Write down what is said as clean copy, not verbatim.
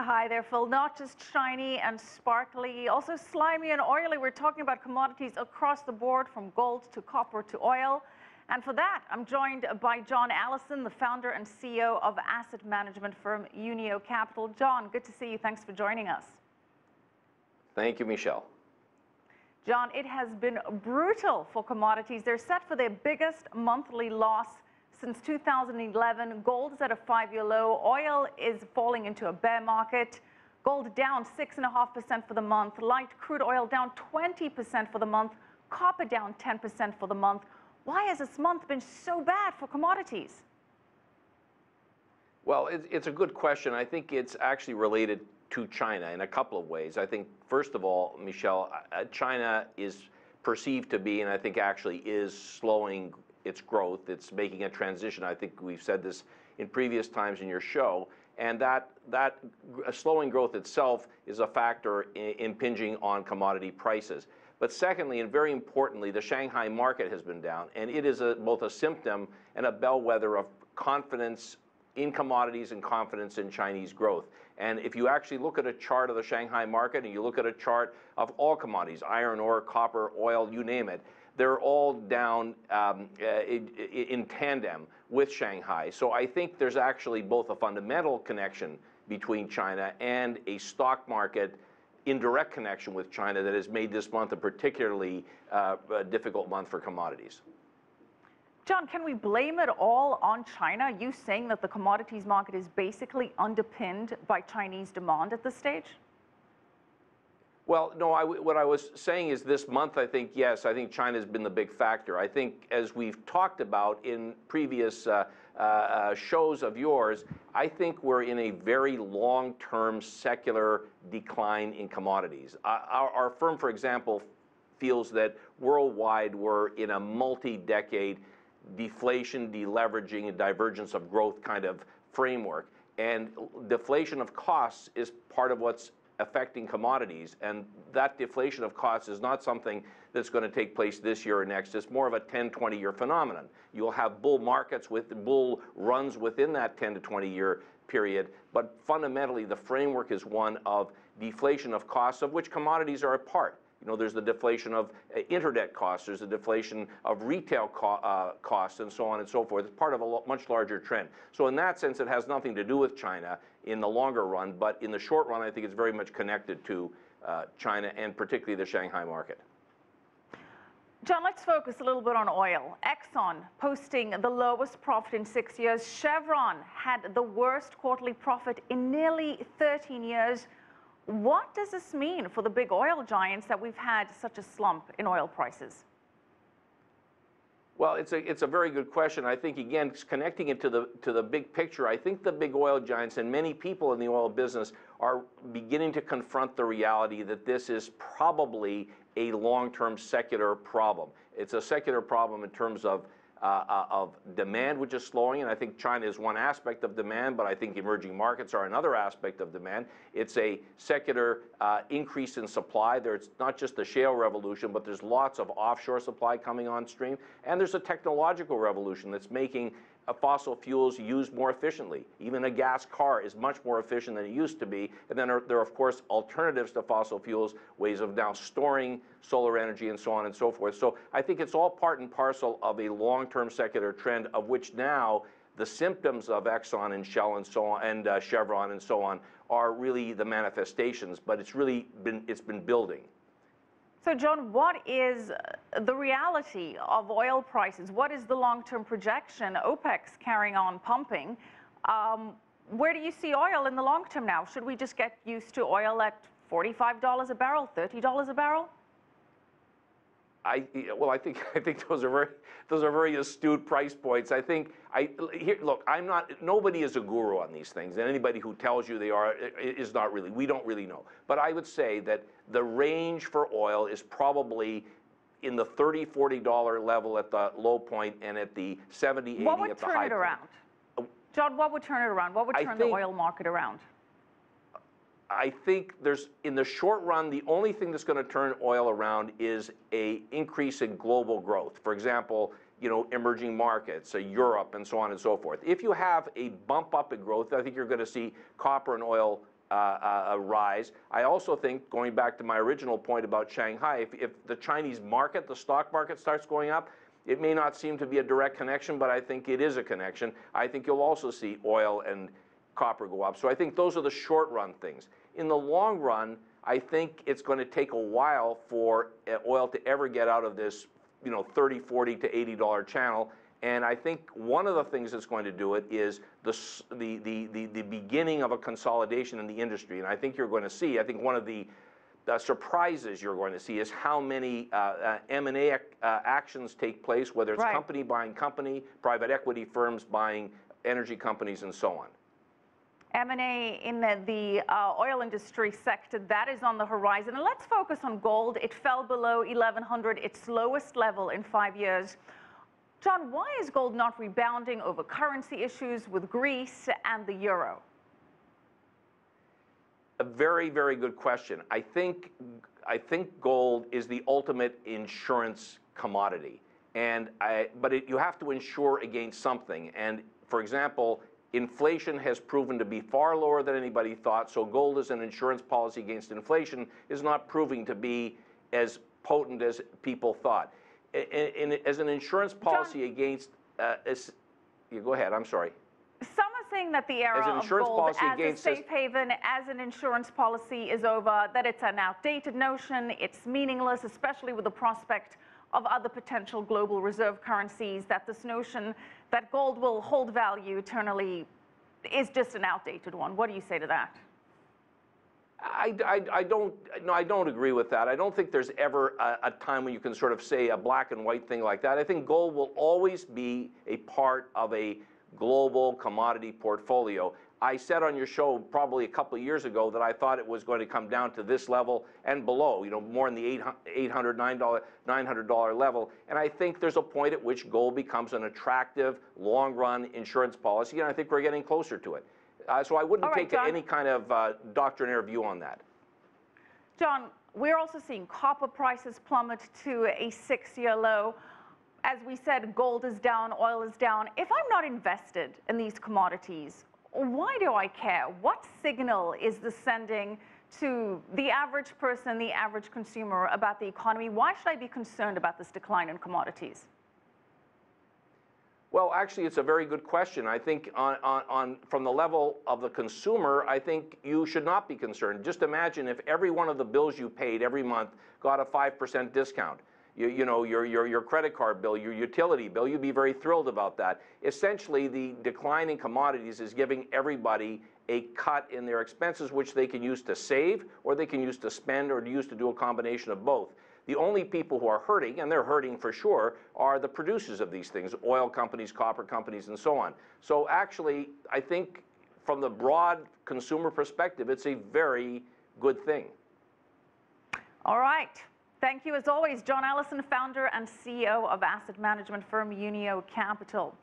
Hi there, Phil. Not just shiny and sparkly, also slimy and oily. We're talking about commodities across the board, from gold to copper to oil. And for that, I'm joined by John Allison, the founder and CEO of asset management firm Unio Capital. John, good to see you. Thanks for joining us. Thank you, Michelle. John, it has been brutal for commodities. They're set for their biggest monthly loss since 2011. Gold is at a 5-year low. Oil is falling into a bear market. Gold down 6.5% for the month. Light crude oil down 20% for the month. Copper down 10% for the month. Why has this month been so bad for commodities? Well, it's a good question. I think it's actually related to China in a couple of ways. I think, first of all, Michelle, China is perceived to be, and I think actually is, slowing its growth. It's making a transition. I think we've said this in previous times in your show, and that slowing growth itself is a factor impinging on commodity prices. But secondly, and very importantly, the Shanghai market has been down, and it is both a symptom and a bellwether of confidence in commodities and confidence in Chinese growth. And if you actually look at a chart of the Shanghai market and you look at a chart of all commodities, iron ore, copper, oil, you name it, they're all down in tandem with Shanghai. So I think there's actually both a fundamental connection between China and a stock market indirect connection with China that has made this month a particularly difficult month for commodities. John, can we blame it all on China? You saying that the commodities market is basically underpinned by Chinese demand at this stage? Well, no, what I was saying is this month, I think, yes, I think China's been the big factor. I think, as we've talked about in previous shows of yours, I think we're in a very long-term secular decline in commodities. Our firm, for example, feels that worldwide we're in a multi-decade deflation, deleveraging, and divergence of growth kind of framework. And deflation of costs is part of what's affecting commodities, and that deflation of costs is not something that's going to take place this year or next. It's more of a 10, 20-year phenomenon. You'll have bull markets with bull runs within that 10 to 20-year period, but fundamentally the framework is one of deflation of costs, of which commodities are a part. You know, there's the deflation of internet costs, there's the deflation of retail costs, and so on and so forth. It's part of a much larger trend. So in that sense, it has nothing to do with China in the longer run, but in the short run, I think it's very much connected to China and particularly the Shanghai market. John, let's focus a little bit on oil. Exxon posting the lowest profit in 6 years. Chevron had the worst quarterly profit in nearly 13 years. What does this mean for the big oil giants that we've had such a slump in oil prices? Well, it's a very good question. I think, again, connecting it to the big picture, I think the big oil giants and many people in the oil business are beginning to confront the reality that this is probably a long-term secular problem. It's a secular problem in terms of demand, which is slowing, and I think China is one aspect of demand, but I think emerging markets are another aspect of demand. It's a secular increase in supply. There's not just the shale revolution, but there's lots of offshore supply coming on stream, and there's a technological revolution that's making fossil fuels used more efficiently. Even a gas car is much more efficient than it used to be. And then there are, of course, alternatives to fossil fuels, ways of now storing solar energy and so on and so forth. So I think it's all part and parcel of a long-term secular trend, of which now the symptoms of Exxon and Shell and so on, and Chevron and so on, are really the manifestations. But it's been building. So, John, what is the reality of oil prices? What is the long-term projection? OPEC's carrying on pumping. Where do you see oil in the long term now? Should we just get used to oil at $45 a barrel, $30 a barrel? I think those are very astute price points. I think look, nobody is a guru on these things, and anybody who tells you they are is not really. We don't really know. But I would say that the range for oil is probably in the $30, $40 level at the low point, and at the 70, 80 at the high point. What would turn it around? John, what would turn it around? What would turn the oil market around? I think in the short run, the only thing that's going to turn oil around is an increase in global growth. For example, emerging markets, Europe, and so on and so forth. If you have a bump up in growth, I think you're going to see copper and oil rise. I also think, going back to my original point about Shanghai, if the Chinese market, the stock market, starts going up, it may not seem to be a direct connection, but I think it is a connection. I think you'll also see oil and copper go up. So I think those are the short run things. In the long run, I think it's going to take a while for oil to ever get out of this, you know, $30, $40 to $80 channel. And I think one of the things that's going to do it is the beginning of a consolidation in the industry. And I think you're going to see, I think one of the surprises you're going to see is how many M&A actions take place, whether it's company buying company, private equity firms buying energy companies, and so on. M&A in the oil industry sector, that is on the horizon. And let's focus on gold. It fell below 1,100, its lowest level in 5 years. John, why is gold not rebounding over currency issues with Greece and the euro? A very, very good question. I think gold is the ultimate insurance commodity, but you have to insure against something. And for example, inflation has proven to be far lower than anybody thought. So gold as an insurance policy against inflation is not proving to be as potent as people thought. As an insurance policy, John, against, you go ahead. I'm sorry. Some are saying that the era of gold as a safe haven, as an insurance policy is over, that it's an outdated notion, it's meaningless, especially with the prospect of other potential global reserve currencies, that this notion that gold will hold value eternally is just an outdated one. What do you say to that? I don't agree with that. I don't think there's ever a time when you can sort of say a black and white thing like that. I think gold will always be a part of a global commodity portfolio. I said on your show probably a couple of years ago that I thought it was going to come down to this level and below, you know, more in the $800, $900 level. And I think there's a point at which gold becomes an attractive, long-run insurance policy, and I think we're getting closer to it. So I wouldn't take any kind of doctrinaire view on that. John, we're also seeing copper prices plummet to a 6-year low. As we said, gold is down, oil is down. If I'm not invested in these commodities, why do I care? What signal is this sending to the average person, the average consumer about the economy? Why should I be concerned about this decline in commodities? Well, actually, it's a very good question. I think from the level of the consumer, I think you should not be concerned. Just imagine if every one of the bills you paid every month got a 5% discount. You know, your credit card bill, your utility bill, you'd be very thrilled about that. Essentially, the decline in commodities is giving everybody a cut in their expenses, which they can use to save, or they can use to spend, or use to do a combination of both. The only people who are hurting, and they're hurting for sure, are the producers of these things, oil companies, copper companies, and so on. So actually, I think from the broad consumer perspective, it's a very good thing. All right. Thank you, as always, John Allison, founder and CEO of asset management firm Unio Capital.